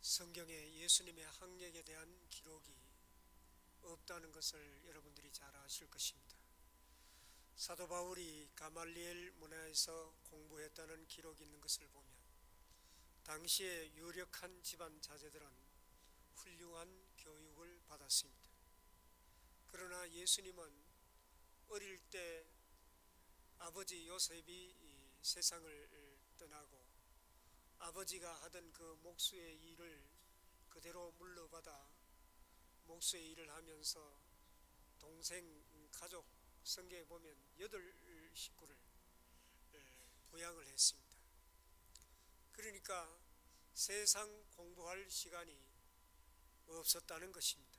성경에 예수님의 학력에 대한 기록이 없다는 것을 여러분들이 잘 아실 것입니다. 사도 바울이 가말리엘 문화에서 공부했다는 기록이 있는 것을 보면 당시의 유력한 집안 자제들은 훌륭한 교육을 받았습니다. 그러나 예수님은 어릴 때 아버지 요셉이 세상을 떠나고 아버지가 하던 그 목수의 일을 그대로 물러받아 목수의 일을 하면서 동생, 가족, 성경에 보면 8식구를 부양을 했습니다. 그러니까 세상 공부할 시간이 없었다는 것입니다.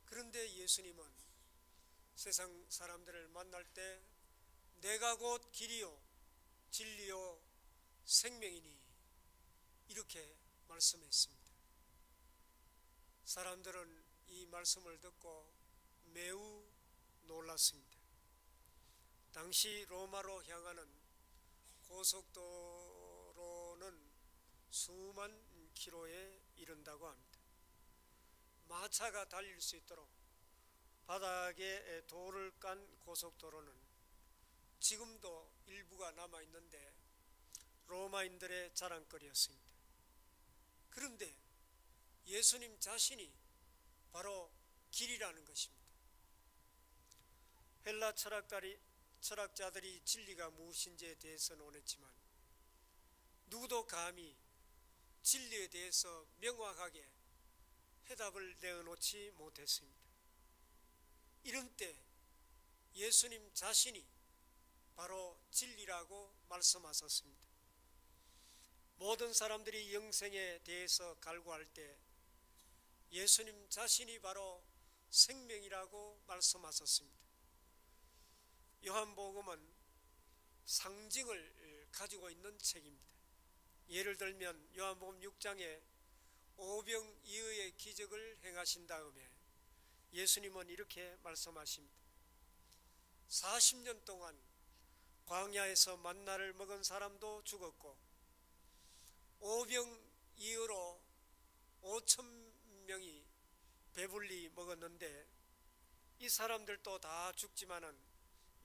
그런데 예수님은 세상 사람들을 만날 때 내가 곧 길이요 진리요 생명이니 이렇게 말씀했습니다. 사람들은 이 말씀을 듣고 매우 놀랐습니다. 당시 로마로 향하는 고속도로는 수만 킬로에 이른다고 합니다. 마차가 달릴 수 있도록 바닥에 돌을 깐 고속도로는 지금도 일부가 남아있는데 로마인들의 자랑거리였습니다. 그런데 예수님 자신이 바로 길이라는 것입니다. 헬라 철학자들이 진리가 무엇인지에 대해서 논했지만 누구도 감히 진리에 대해서 명확하게 해답을 내어놓지 못했습니다. 이런 때 예수님 자신이 바로 진리라고 말씀하셨습니다. 모든 사람들이 영생에 대해서 갈구할 때 예수님 자신이 바로 생명이라고 말씀하셨습니다. 요한복음은 상징을 가지고 있는 책입니다. 예를 들면 요한복음 6장에 오병이어의 기적을 행하신 다음에 예수님은 이렇게 말씀하십니다. 40년 동안 광야에서 만나를 먹은 사람도 죽었고 오병이어로 5,000명이 배불리 먹었는데 이 사람들도 다 죽지만은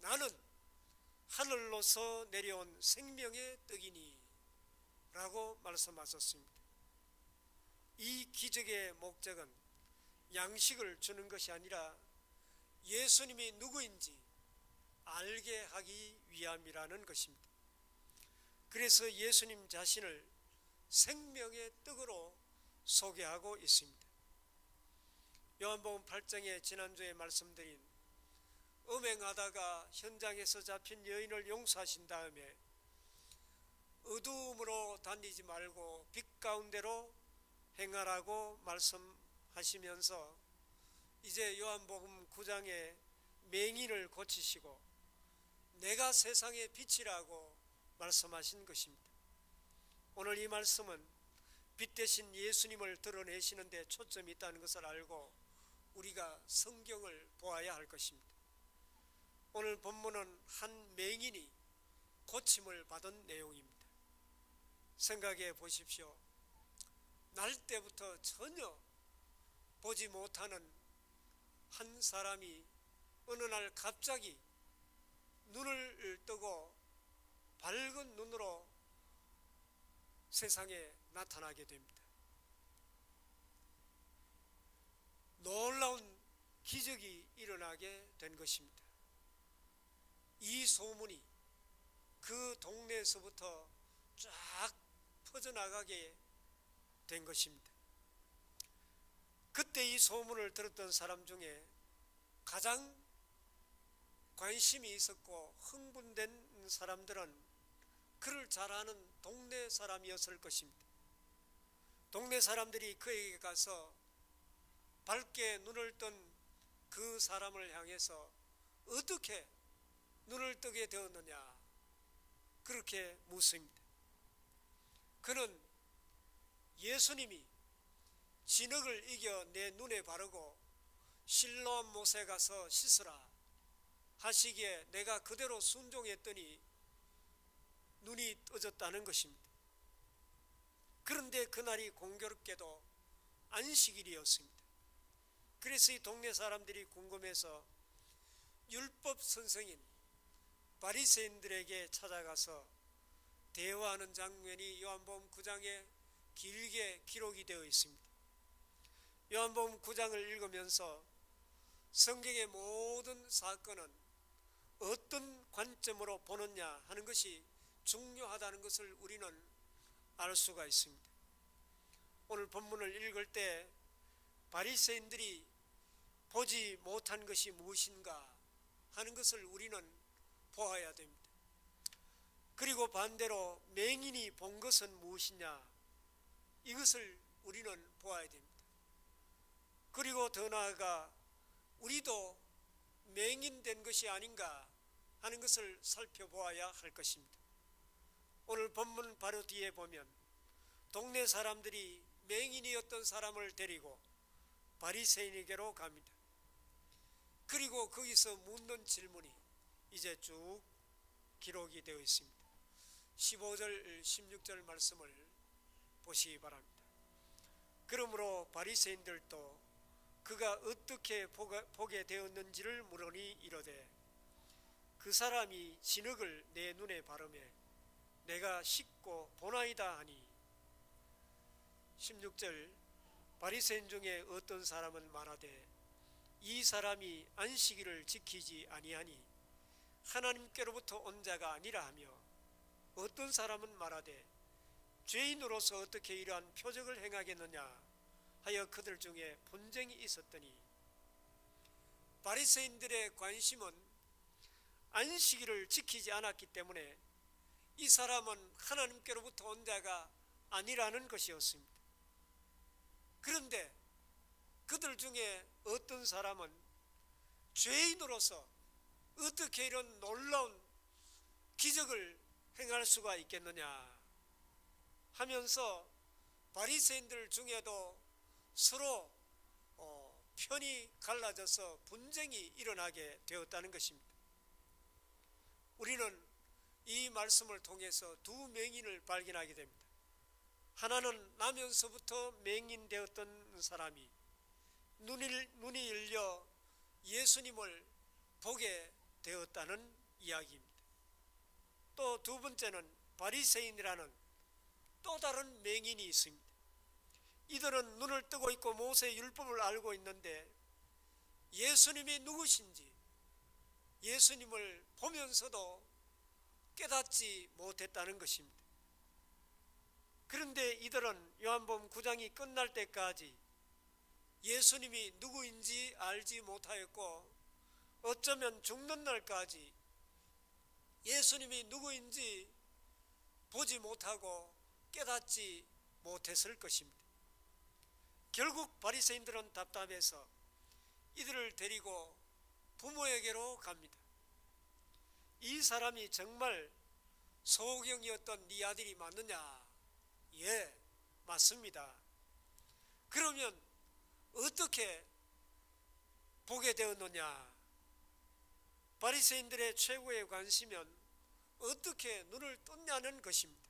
나는 하늘로서 내려온 생명의 떡이니 라고 말씀하셨습니다. 이 기적의 목적은 양식을 주는 것이 아니라 예수님이 누구인지 알게 하기 위함이라는 것입니다. 그래서 예수님 자신을 생명의 떡으로 소개하고 있습니다. 요한복음 8장에 지난주에 말씀드린 음행하다가 현장에서 잡힌 여인을 용서하신 다음에 어두움으로 다니지 말고 빛 가운데로 행하라고 말씀하시면서 이제 요한복음 9장에 맹인을 고치시고 내가 세상의 빛이라고 말씀하신 것입니다. 오늘 이 말씀은 빛 대신 예수님을 드러내시는 데 초점이 있다는 것을 알고 우리가 성경을 보아야 할 것입니다. 오늘 본문은 한 맹인이 고침을 받은 내용입니다. 생각해 보십시오. 날 때부터 전혀 보지 못하는 한 사람이 어느 날 갑자기 눈을 뜨고 밝은 눈으로 세상에 나타나게 됩니다. 놀라운 기적이 일어나게 된 것입니다. 이 소문이 그 동네에서부터 쫙 퍼져나가게 된 것입니다. 그때 이 소문을 들었던 사람 중에 가장 관심이 있었고 흥분된 사람들은 그를 잘 아는 동네 사람이었을 것입니다. 동네 사람들이 그에게 가서 밝게 눈을 뜬 그 사람을 향해서 어떻게 눈을 뜨게 되었느냐 그렇게 묻습니다. 그는 예수님이 진흙을 이겨 내 눈에 바르고 실로암 못에 가서 씻으라 하시기에 내가 그대로 순종했더니 눈이 떠졌다는 것입니다. 그런데 그날이 공교롭게도 안식일이었습니다. 그래서 이 동네 사람들이 궁금해서 율법 선생인 바리새인들에게 찾아가서 대화하는 장면이 요한복음 9장에 길게 기록이 되어 있습니다. 요한복음 9장을 읽으면서 성경의 모든 사건은 어떤 관점으로 보느냐 하는 것이 중요하다는 것을 우리는 알 수가 있습니다. 오늘 본문을 읽을 때 바리새인들이 보지 못한 것이 무엇인가 하는 것을 우리는 보아야 됩니다. 그리고 반대로 맹인이 본 것은 무엇이냐, 이것을 우리는 보아야 됩니다. 그리고 더 나아가 우리도 맹인된 것이 아닌가 하는 것을 살펴보아야 할 것입니다. 오늘 본문 바로 뒤에 보면 동네 사람들이 맹인이었던 사람을 데리고 바리새인에게로 갑니다. 그리고 거기서 묻는 질문이 이제 쭉 기록이 되어 있습니다. 15절 16절 말씀을 보시기 바랍니다. 그러므로 바리새인들도 그가 어떻게 보게 되었는지를 물으니 이르되 그 사람이 진흙을 내 눈에 바르매 내가 씻고 보나이다 하니. 16절 바리새인 중에 어떤 사람은 말하되 이 사람이 안식일을 지키지 아니하니 하나님께로부터 온 자가 아니라 하며, 어떤 사람은 말하되 죄인으로서 어떻게 이러한 표적을 행하겠느냐 하여 그들 중에 분쟁이 있었더니, 바리새인들의 관심은 안식일을 지키지 않았기 때문에 이 사람은 하나님께로부터 온 자가 아니라는 것이었습니다. 그런데 그들 중에 어떤 사람은 죄인으로서 어떻게 이런 놀라운 기적을 행할 수가 있겠느냐 하면서 바리새인들 중에도 서로 편이 갈라져서 분쟁이 일어나게 되었다는 것입니다. 우리는 이 말씀을 통해서 두 맹인을 발견하게 됩니다. 하나는 나면서부터 맹인되었던 사람이 눈이 열려 예수님을 보게 되었다는 이야기입니다. 또 두 번째는 바리새인이라는 또 다른 맹인이 있습니다. 이들은 눈을 뜨고 있고 모세의 율법을 알고 있는데 예수님이 누구신지 예수님을 보면서도 깨닫지 못했다는 것입니다. 그런데 이들은 요한복음 9장이 끝날 때까지 예수님이 누구인지 알지 못하였고 어쩌면 죽는 날까지 예수님이 누구인지 보지 못하고 깨닫지 못했을 것입니다. 결국 바리새인들은 답답해서 이들을 데리고 부모에게로 갑니다. 이 사람이 정말 소경이었던 네 아들이 맞느냐? 예, 맞습니다. 그러면 어떻게 보게 되었느냐? 바리새인들의 최고의 관심은 어떻게 눈을 떴냐는 것입니다.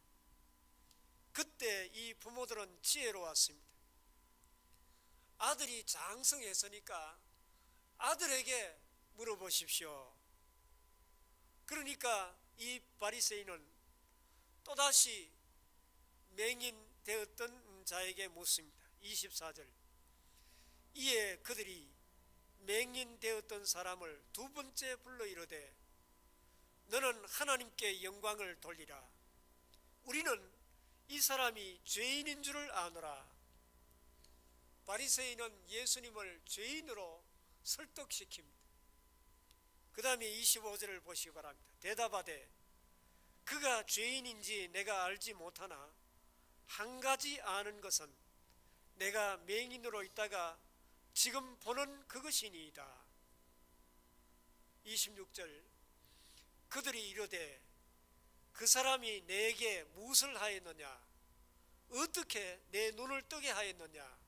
그때 이 부모들은 지혜로웠습니다. 아들이 장성했으니까 아들에게 물어보십시오. 그러니까 이 바리새인은 또다시 맹인 되었던 자에게 묻습니다. 24절 이에 그들이 맹인 되었던 사람을 두 번째 불러 이르되 너는 하나님께 영광을 돌리라. 우리는 이 사람이 죄인인 줄을 아노라. 바리새인은 예수님을 죄인으로 설득시킵니다. 그 다음에 25절을 보시기 바랍니다. 대답하되 그가 죄인인지 내가 알지 못하나 한 가지 아는 것은 내가 맹인으로 있다가 지금 보는 그것이니이다. 26절 그들이 이르되 그 사람이 내게 무엇을 하였느냐? 어떻게 내 눈을 뜨게 하였느냐?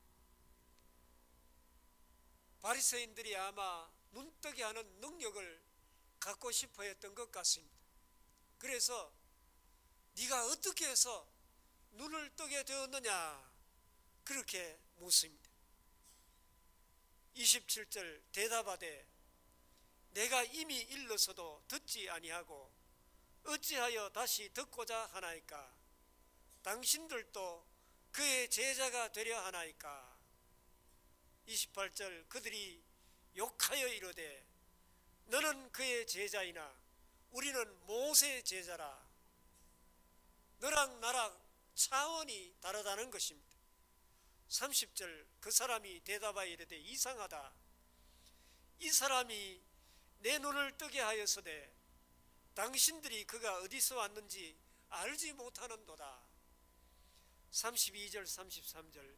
바리새인들이 아마 눈뜨게 하는 능력을 갖고 싶어 했던 것 같습니다. 그래서 네가 어떻게 해서 눈을 뜨게 되었느냐? 그렇게 묻습니다. 27절 대답하되 내가 이미 일러서도 듣지 아니하고 어찌하여 다시 듣고자 하나이까? 당신들도 그의 제자가 되려 하나이까? 28절 그들이 욕하여 이르되 너는 그의 제자이나 우리는 모세의 제자라. 너랑 나랑 차원이 다르다는 것입니다. 30절 그 사람이 대답하여 이르되 이상하다. 이 사람이 내 눈을 뜨게 하였으되 당신들이 그가 어디서 왔는지 알지 못하는도다. 32절 33절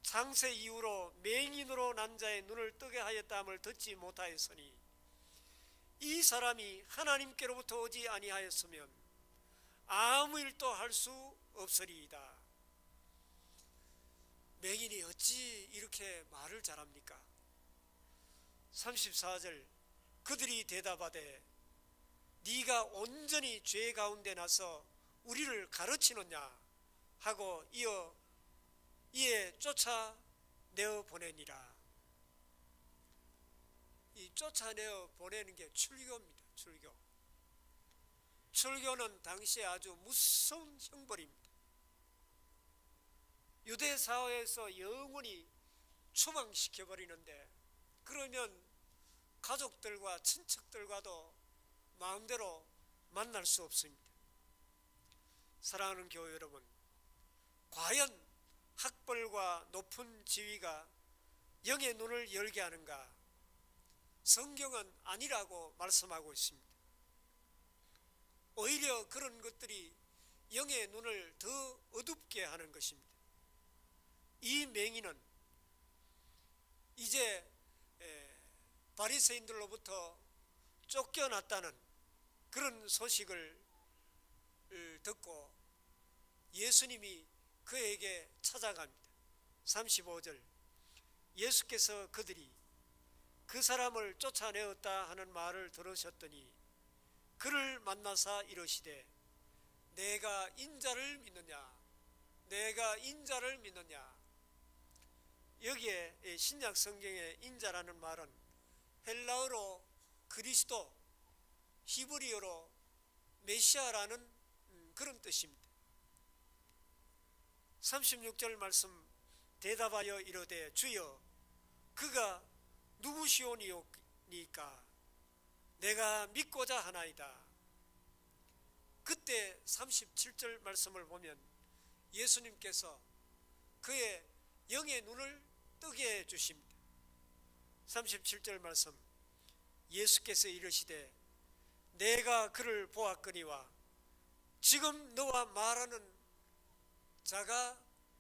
창세 이후로 맹인으로 난 자의 눈을 뜨게 하였다함을 듣지 못하였으니 이 사람이 하나님께로부터 오지 아니하였으면 아무 일도 할 수 없으리이다. 맹인이 어찌 이렇게 말을 잘합니까? 34절 그들이 대답하되 네가 온전히 죄 가운데 나서 우리를 가르치느냐 하고 이에 쫓아내어 보내니라. 이 쫓아내어 보내는 게 출교입니다. 출교는 당시에 아주 무서운 형벌입니다. 유대 사회에서 영원히 추방시켜버리는데, 그러면 가족들과 친척들과도 마음대로 만날 수 없습니다. 사랑하는 교회 여러분, 과연 학벌과 높은 지위가 영의 눈을 열게 하는가? 성경은 아니라고 말씀하고 있습니다. 오히려 그런 것들이 영의 눈을 더 어둡게 하는 것입니다. 이 맹인은 이제 바리새인들로부터 쫓겨났다는 그런 소식을 듣고 예수님이 그에게 찾아갑니다. 35절 예수께서 그들이 그 사람을 쫓아내었다 하는 말을 들으셨더니 그를 만나사 이르시되 내가 인자를 믿느냐? 내가 인자를 믿느냐? 여기에 신약 성경의 인자라는 말은 헬라어로 그리스도, 히브리어로 메시아라는 그런 뜻입니다. 36절 말씀 대답하여 이르되 주여 그가 누구시오니까 내가 믿고자 하나이다. 그때 37절 말씀을 보면 예수님께서 그의 영의 눈을 뜨게 해주십니다. 37절 말씀 예수께서 이르시되 내가 그를 보았거니와 지금 너와 말하는 자가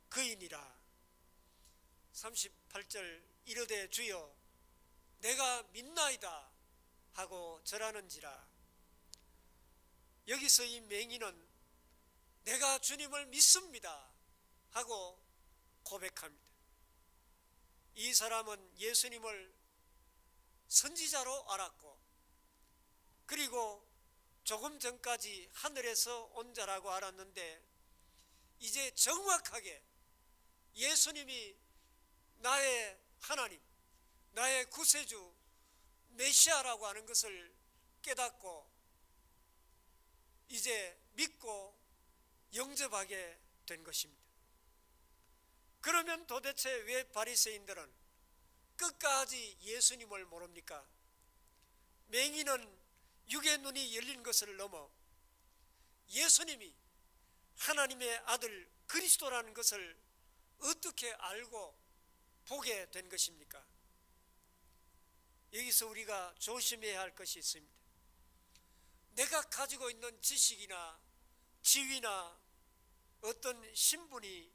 그이니라. 38절 이르되 주여 내가 믿나이다 하고 절하는지라. 여기서 이 맹인은 내가 주님을 믿습니다 하고 고백합니다. 이 사람은 예수님을 선지자로 알았고 그리고 조금 전까지 하늘에서 온 자라고 알았는데 이제 정확하게 예수님이 나의 하나님, 나의 구세주, 메시아라고 하는 것을 깨닫고 이제 믿고 영접하게 된 것입니다. 그러면 도대체 왜 바리새인들은 끝까지 예수님을 모릅니까? 맹인은 육의 눈이 열린 것을 넘어 예수님이 하나님의 아들 그리스도라는 것을 어떻게 알고 보게 된 것입니까? 여기서 우리가 조심해야 할 것이 있습니다. 내가 가지고 있는 지식이나 지위나 어떤 신분이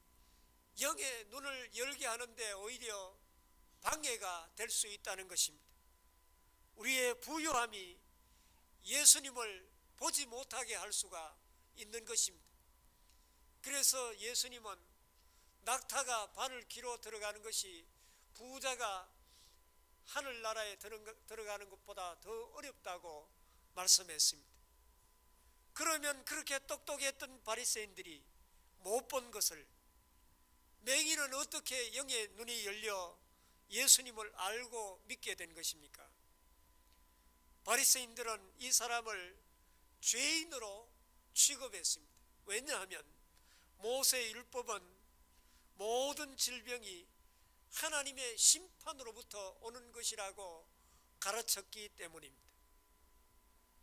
영의 눈을 열게 하는데 오히려 방해가 될 수 있다는 것입니다. 우리의 부유함이 예수님을 보지 못하게 할 수가 있는 것입니다. 그래서 예수님은 낙타가 바늘 귀로 들어가는 것이 부자가 하늘나라에 들어가는 것보다 더 어렵다고 말씀했습니다. 그러면 그렇게 똑똑했던 바리새인들이 못 본 것을 맹인은 어떻게 영의 눈이 열려 예수님을 알고 믿게 된 것입니까? 바리새인들은 이 사람을 죄인으로 취급했습니다. 왜냐하면 모세의 율법은 모든 질병이 하나님의 심판으로부터 오는 것이라고 가르쳤기 때문입니다.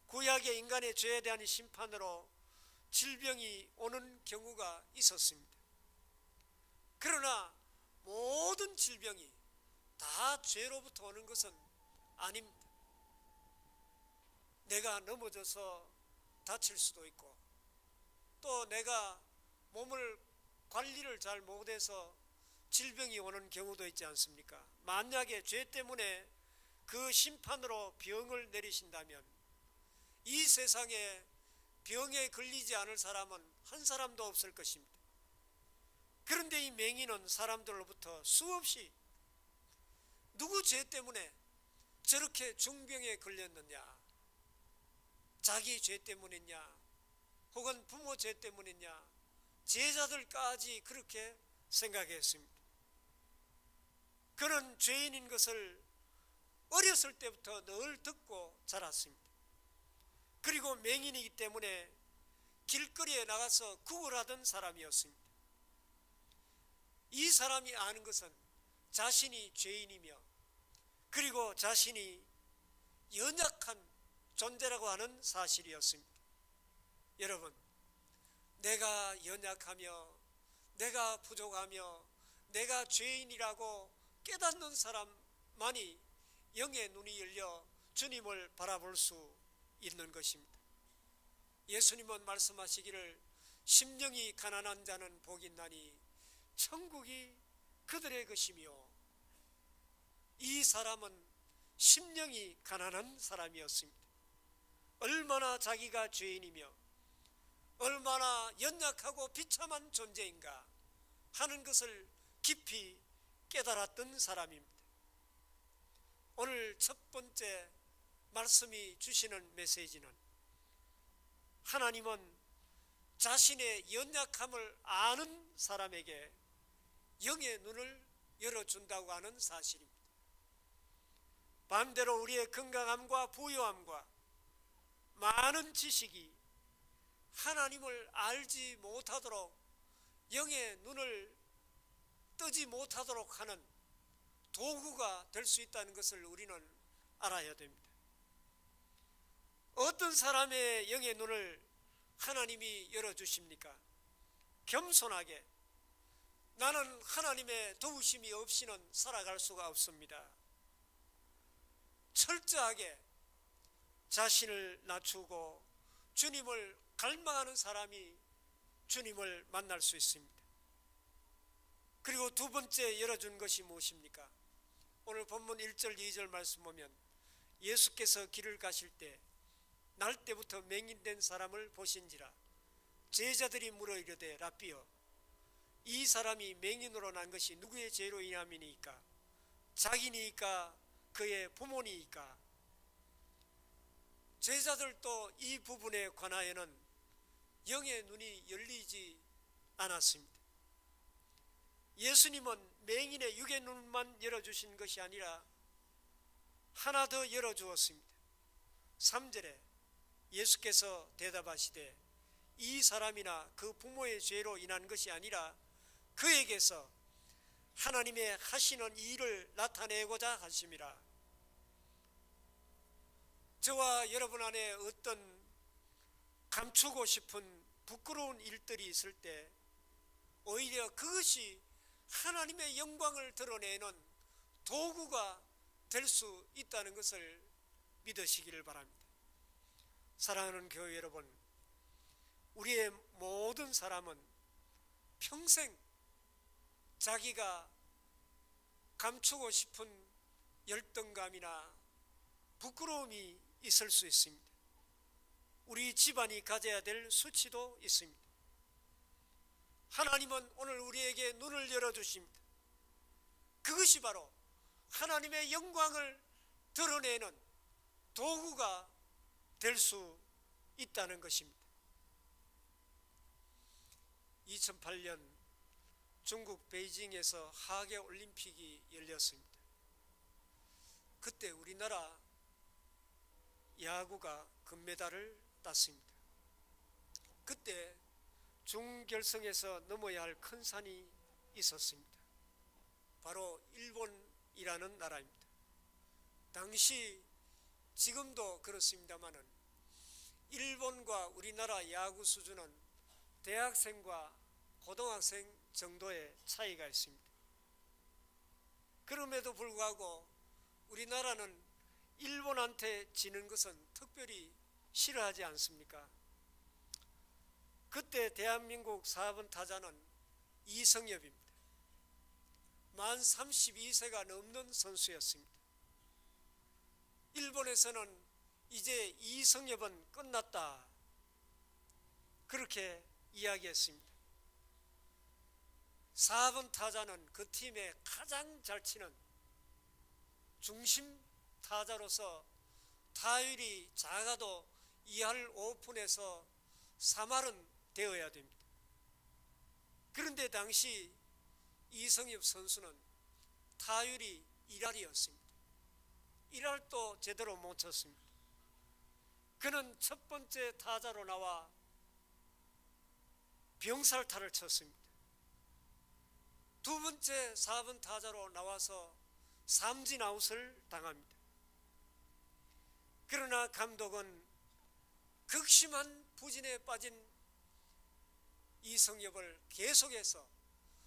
구약의 인간의 죄에 대한 심판으로 질병이 오는 경우가 있었습니다. 그러나 모든 질병이 다 죄로부터 오는 것은 아닙니다. 내가 넘어져서 다칠 수도 있고, 또 내가 몸을 관리를 잘 못해서 질병이 오는 경우도 있지 않습니까? 만약에 죄 때문에 그 심판으로 병을 내리신다면 이 세상에 병에 걸리지 않을 사람은 한 사람도 없을 것입니다. 그런데 이 맹인은 사람들로부터 수없이 누구 죄 때문에 저렇게 중병에 걸렸느냐, 자기 죄 때문이냐, 혹은 부모 죄 때문이냐, 제자들까지 그렇게 생각했습니다. 그는 죄인인 것을 어렸을 때부터 늘 듣고 자랐습니다. 그리고 맹인이기 때문에 길거리에 나가서 구걸하던 사람이었습니다. 이 사람이 아는 것은 자신이 죄인이며, 그리고 자신이 연약한 존재라고 하는 사실이었습니다. 여러분, 내가 연약하며 내가 부족하며 내가 죄인이라고 깨닫는 사람만이 영의 눈이 열려 주님을 바라볼 수 있는 것입니다. 예수님은 말씀하시기를 심령이 가난한 자는 복이 있나니 천국이 그들의 것이며, 이 사람은 심령이 가난한 사람이었습니다. 얼마나 자기가 죄인이며 얼마나 연약하고 비참한 존재인가 하는 것을 깊이 깨달았던 사람입니다. 오늘 첫 번째 말씀이 주시는 메시지는, 하나님은 자신의 연약함을 아는 사람에게 영의 눈을 열어준다고 하는 사실입니다. 반대로 우리의 건강함과 부유함과 많은 지식이 하나님을 알지 못하도록, 영의 눈을 뜨지 못하도록 하는 도구가 될 수 있다는 것을 우리는 알아야 됩니다. 어떤 사람의 영의 눈을 하나님이 열어주십니까? 겸손하게, 나는 하나님의 도우심이 없이는 살아갈 수가 없습니다. 철저하게 자신을 낮추고 주님을 갈망하는 사람이 주님을 만날 수 있습니다. 그리고 두 번째 열어준 것이 무엇입니까? 오늘 본문 1절 2절 말씀 보면 예수께서 길을 가실 때 날 때부터 맹인된 사람을 보신지라 제자들이 물어 이르되 라삐여, 이 사람이 맹인으로 난 것이 누구의 죄로 인함이니까? 자기니까 그의 부모니까? 제자들도 이 부분에 관하여는 영의 눈이 열리지 않았습니다. 예수님은 맹인의 육의 눈만 열어주신 것이 아니라 하나 더 열어주었습니다. 3절에 예수께서 대답하시되 이 사람이나 그 부모의 죄로 인한 것이 아니라 그에게서 하나님의 하시는 일을 나타내고자 하심이라. 저와 여러분 안에 어떤 감추고 싶은 부끄러운 일들이 있을 때 오히려 그것이 하나님의 영광을 드러내는 도구가 될 수 있다는 것을 믿으시기를 바랍니다. 사랑하는 교회 여러분, 우리의 모든 사람은 평생 자기가 감추고 싶은 열등감이나 부끄러움이 있을 수 있습니다. 우리 집안이 가져야 될 수치도 있습니다. 하나님은 오늘 우리에게 눈을 열어주십니다. 그것이 바로 하나님의 영광을 드러내는 도구가 될 수 있다는 것입니다. 2008년 중국 베이징에서 하계 올림픽이 열렸습니다. 그때 우리나라 야구가 금메달을 땄습니다. 그때 준결승에서 넘어야 할 큰 산이 있었습니다. 바로 일본이라는 나라입니다. 당시 지금도 그렇습니다마는 일본과 우리나라 야구 수준은 대학생과 고등학생 정도의 차이가 있습니다. 그럼에도 불구하고 우리나라는 일본한테 지는 것은 특별히 싫어하지 않습니까? 그때 대한민국 4번 타자는 이성엽입니다. 만 32세가 넘는 선수였습니다. 일본에서는 이제 이성엽은 끝났다, 그렇게 이야기했습니다. 4번 타자는 그 팀에 가장 잘 치는 중심 타자로서 타율이 작아도 2할 5푼에서 3할은 되어야 됩니다. 그런데 당시 이성엽 선수는 타율이 1할이었습니다. 1할도 제대로 못 쳤습니다. 그는 첫 번째 타자로 나와 병살타를 쳤습니다. 두 번째 4번 타자로 나와서 삼진 아웃을 당합니다. 그러나 감독은 극심한 부진에 빠진 이성엽을 계속해서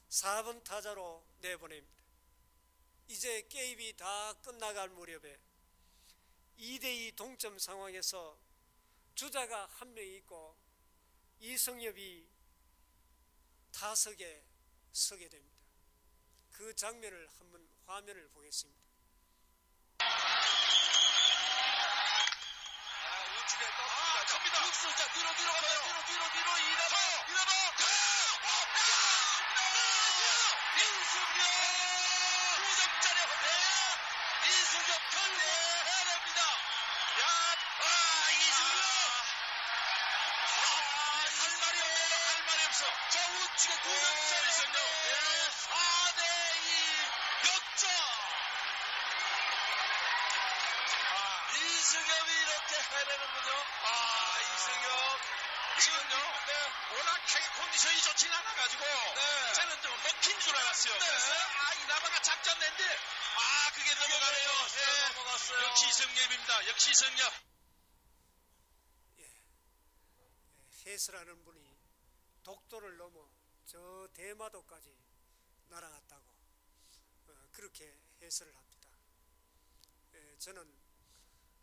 4번 타자로 내보냅니다. 이제 게임이 다 끝나갈 무렵에 2대2 동점 상황에서 주자가 한 명 있고 이성엽이 타석에 서게 됩니다. 그 장면을 한번 화면을 보겠습니다. 우측에 떴습니다. 갑니다. 욱수, 자, 뒤로 가요. 뒤로, 이라바. 이승엽! 9점짜리 홈런! 이승엽 결국 해냅니다. 이승엽! 할 말이 없어. 자, 우측에 9점짜리 이승엽. 4대2 역전! 이승엽이 이렇게 해내는군요. 이승엽. 지금요, 워낙 타격 컨디션이 좋진 않아가지고, 저는 좀 먹힌 줄 알았어요. 그래서, 이나바가 작전 낸데, 그게 넘어가네요. 넘어갔어요. 역시 이승엽입니다. 역시 이승엽. 해설하는 분이 독도를 넘어 저 대마도까지 날아갔다고 그렇게 해설을 합니다. 저는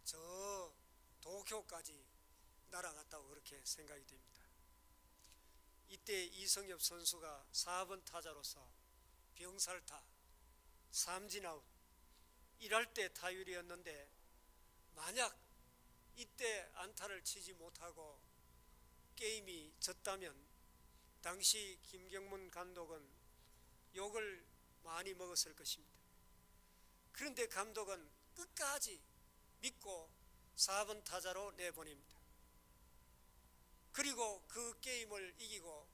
저 도쿄까지 날아갔다고 그렇게 생각이 됩니다. 이때 이성엽 선수가 4번 타자로서 병살타, 삼진아웃, 1할 때 타율이었는데 만약 이때 안타를 치지 못하고 게임이 졌다면 당시 김경문 감독은 욕을 많이 먹었을 것입니다. 그런데 감독은 끝까지 믿고 4번 타자로 내보냅니다. 그리고 그 게임을 이기고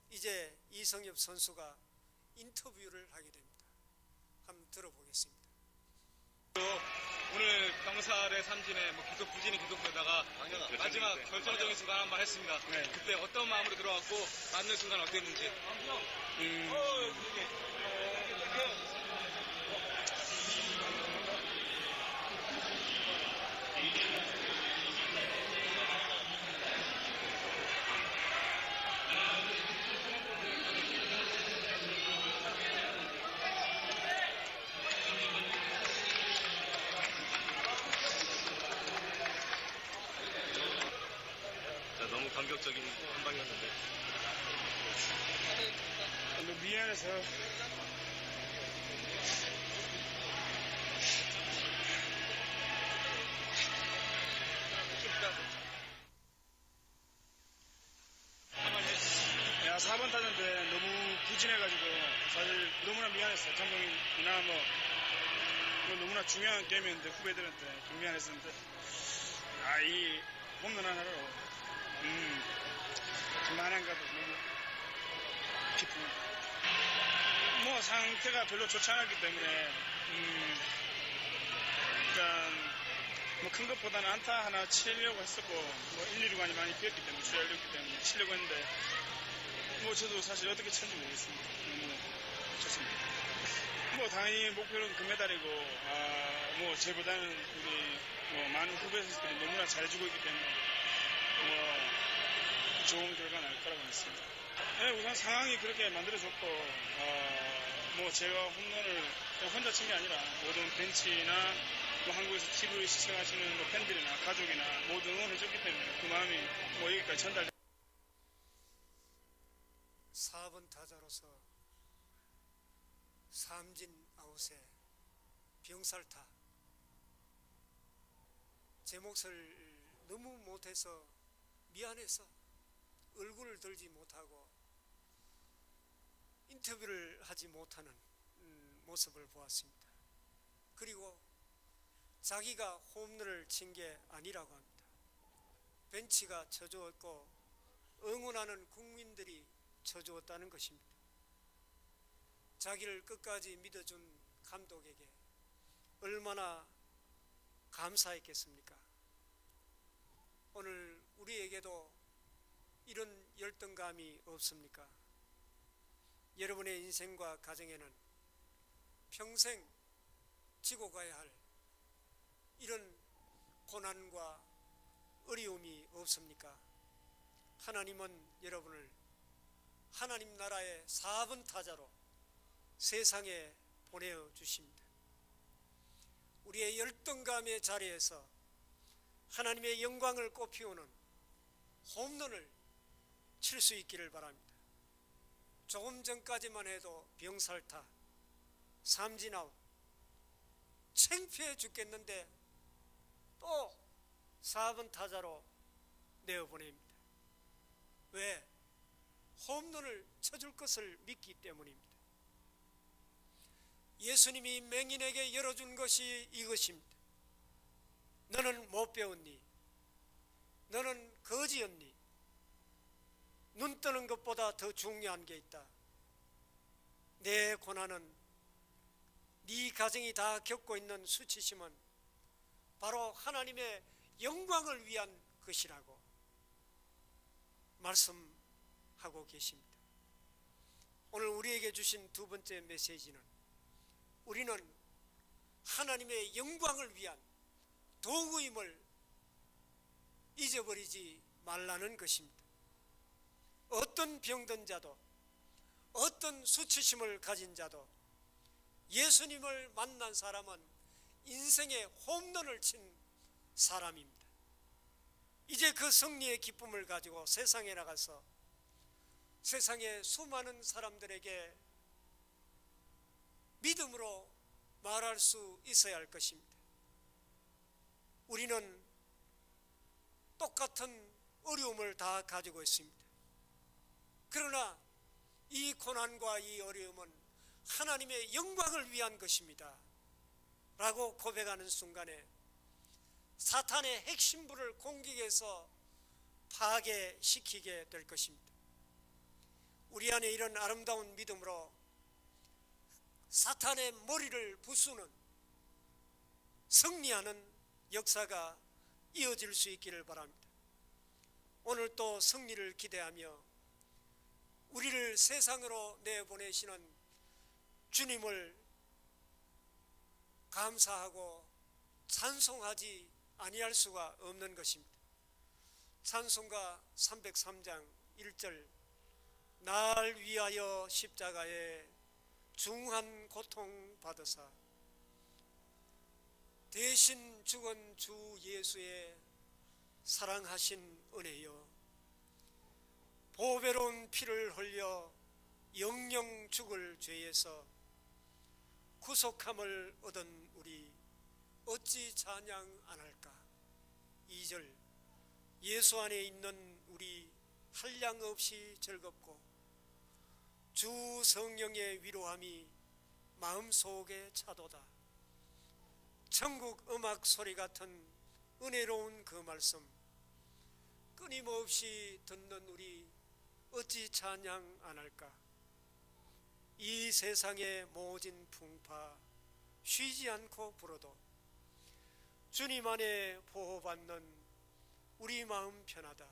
이제 이성엽 선수가 인터뷰를 하게 됩니다. 한번 들어보겠습니다. 오늘 병살의 삼진에 계속 부진이 계속되다가 마지막 결정적인 순간 한번 했습니다. 그때 어떤 마음으로 들어왔고 맞는 순간 어땠는지. 너무 감격적인 한 방이었는데 너무 미안해서 야 4번 타자인데 너무 부진해가지고 사실 너무나 미안했어요. 감독이나 이건 너무나 중요한 게임이었는데 후배들한테 좀 미안했었는데 이 홈런 하나로 그만한가도 너무 상태가 별로 좋지 않았기 때문에 일단 뭐 큰 것보다는 안타 하나 치려고 했었고 뭐 1, 2루간이 많이 비었기 때문에 주의하려기 때문에 치려고 했는데 뭐 저도 사실 어떻게 쳤는지 모르겠습니다. 너무 좋습니다. 뭐 당연히 목표는 금메달이고 뭐 저보다는 우리 뭐 많은 후배 선수들이 너무나 잘해주고 있기 때문에 뭐 좋은 결과 날 거라고 믿습니다. 네, 우선 상황이 그렇게 만들어졌고 뭐 제가 홈런을 혼자 친 게 아니라 모든 벤치나 뭐 한국에서 TV를 시청하시는 뭐 팬들이나 가족이나 모두 응원해줬기 때문에 그 마음이 뭐 여기까지 전달. 4번 타자로서 삼진 아웃에 병살타, 제 몫을 너무 못해서 미안해서 얼굴을 들지 못하고 인터뷰를 하지 못하는 모습을 보았습니다. 그리고 자기가 홈런을 친 게 아니라고 합니다. 벤치가 쳐주었고 응원하는 국민들이 쳐주었다는 것입니다. 자기를 끝까지 믿어준 감독에게 얼마나 감사했겠습니까? 오늘 우리에게도 이런 열등감이 없습니까? 여러분의 인생과 가정에는 평생 지고 가야 할 이런 고난과 어려움이 없습니까? 하나님은 여러분을 하나님 나라의 4번 타자로 세상에 보내주십니다. 우리의 열등감의 자리에서 하나님의 영광을 꽃피우는 홈런을 칠 수 있기를 바랍니다. 조금 전까지만 해도 병살타, 삼진아웃, 창피해 죽겠는데 또 4번 타자로 내어보냅니다. 왜? 홈런을 쳐줄 것을 믿기 때문입니다. 예수님이 맹인에게 열어준 것이 이것입니다. 너는 못 배웠니? 너는 거지였니? 눈 뜨는 것보다 더 중요한 게 있다. 내 고난은, 네 가정이 다 겪고 있는 수치심은 바로 하나님의 영광을 위한 것이라고 말씀하고 계십니다. 오늘 우리에게 주신 두 번째 메시지는 우리는 하나님의 영광을 위한 도구임을 잊어버리지 말라는 것입니다. 어떤 병든 자도, 어떤 수치심을 가진 자도 예수님을 만난 사람은 인생의 홈런을 친 사람입니다. 이제 그 승리의 기쁨을 가지고 세상에 나가서 세상의 수많은 사람들에게 믿음으로 말할 수 있어야 할 것입니다. 우리는 똑같은 어려움을 다 가지고 있습니다. 그러나 이 고난과 이 어려움은 하나님의 영광을 위한 것입니다 라고 고백하는 순간에 사탄의 핵심부를 공격해서 파괴시키게 될 것입니다. 우리 안에 이런 아름다운 믿음으로 사탄의 머리를 부수는 승리하는 역사가 이어질 수 있기를 바랍니다. 오늘 또 승리를 기대하며 우리를 세상으로 내보내시는 주님을 감사하고 찬송하지 아니할 수가 없는 것입니다. 찬송가 303장 1절, 날 위하여 십자가에 중한 고통 받으사 대신 죽은 주 예수의 사랑하신 은혜여, 보배로운 피를 흘려 영영 죽을 죄에서 구속함을 얻은 우리 어찌 찬양 안 할까. 2절, 예수 안에 있는 우리 한량없이 즐겁고 주 성령의 위로함이 마음속에 차도다. 천국 음악 소리 같은 은혜로운 그 말씀 끊임없이 듣는 우리 어찌 찬양 안 할까. 이 세상의 모진 풍파 쉬지 않고 불어도 주님 안에 보호받는 우리 마음 편하다.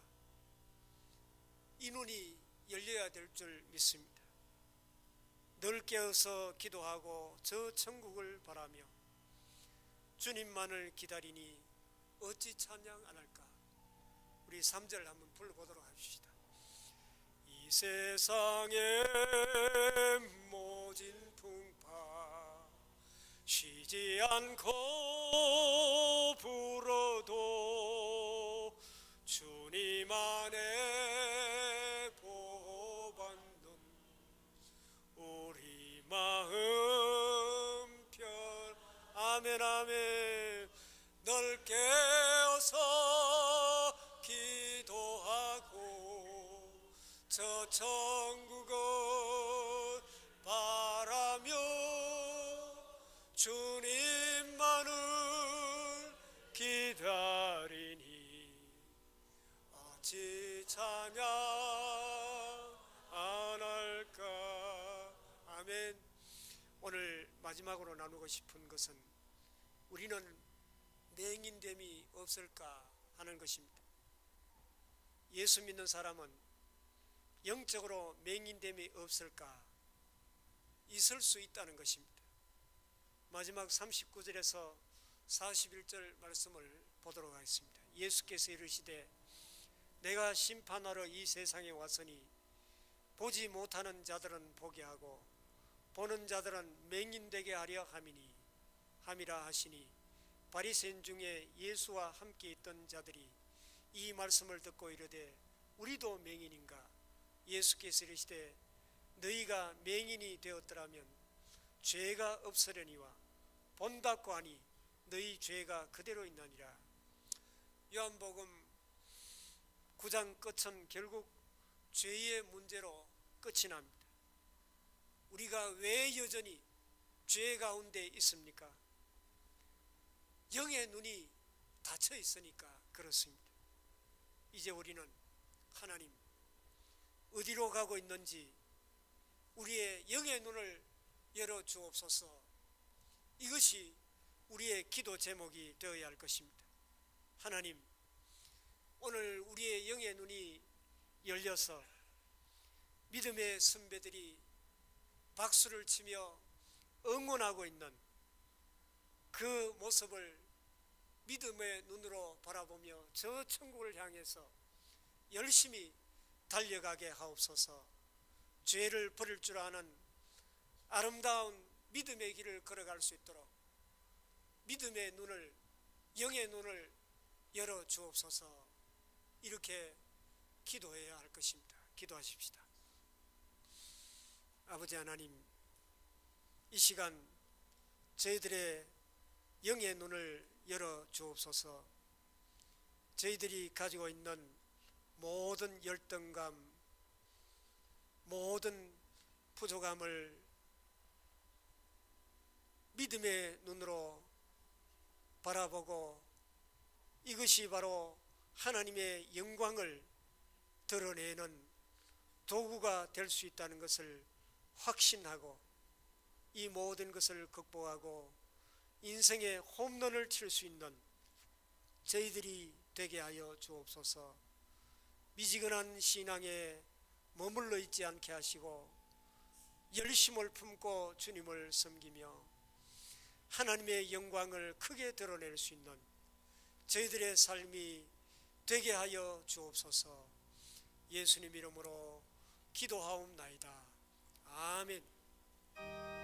이 눈이 열려야 될 줄 믿습니다. 늘 깨어서 기도하고 저 천국을 바라며 주님만을 기다리니 어찌 찬양 안 할까? 우리 3절 한번 불러보도록 합시다. 이 세상의 모진 풍파 쉬지 않고 불어도 주님 안에 보호받는 우리 마음 편. 아멘 아멘. 널 깨어서 기도하고 저 천국을 바라며 주님만을 기다리니 어찌 찬양 안 할까? 아멘. 오늘 마지막으로 나누고 싶은 것은 우리는 맹인됨이 없을까 하는 것입니다. 예수 믿는 사람은 영적으로 맹인됨이 없을까? 있을 수 있다는 것입니다. 마지막 39절에서 41절 말씀을 보도록 하겠습니다. 예수께서 이르시되 내가 심판하러 이 세상에 왔으니 보지 못하는 자들은 보게 하고 보는 자들은 맹인되게 하려 함이라 하시니 바리새인 중에 예수와 함께 있던 자들이 이 말씀을 듣고 이르되 우리도 맹인인가? 예수께서 이르시되 너희가 맹인이 되었더라면 죄가 없으려니와 본받고 하니 너희 죄가 그대로 있나니라. 요한복음 9장 끝은 결국 죄의 문제로 끝이 납니다. 우리가 왜 여전히 죄 가운데 있습니까? 영의 눈이 닫혀 있으니까 그렇습니다. 이제 우리는 하나님 어디로 가고 있는지 우리의 영의 눈을 열어 주옵소서. 이것이 우리의 기도 제목이 되어야 할 것입니다. 하나님, 오늘 우리의 영의 눈이 열려서 믿음의 선배들이 박수를 치며 응원하고 있는 그 모습을 믿음의 눈으로 바라보며 저 천국을 향해서 열심히 달려가게 하옵소서. 죄를 버릴 줄 아는 아름다운 믿음의 길을 걸어갈 수 있도록 믿음의 눈을, 영의 눈을 열어 주옵소서. 이렇게 기도해야 할 것입니다. 기도하십시다. 아버지 하나님, 이 시간 저희들의 영의 눈을 열어 주옵소서. 저희들이 가지고 있는 모든 열등감, 모든 부족함을 믿음의 눈으로 바라보고 이것이 바로 하나님의 영광을 드러내는 도구가 될 수 있다는 것을 확신하고 이 모든 것을 극복하고 인생의 홈런을 칠 수 있는 저희들이 되게 하여 주옵소서. 미지근한 신앙에 머물러 있지 않게 하시고 열심을 품고 주님을 섬기며 하나님의 영광을 크게 드러낼 수 있는 저희들의 삶이 되게 하여 주옵소서. 예수님 이름으로 기도하옵나이다. 아멘.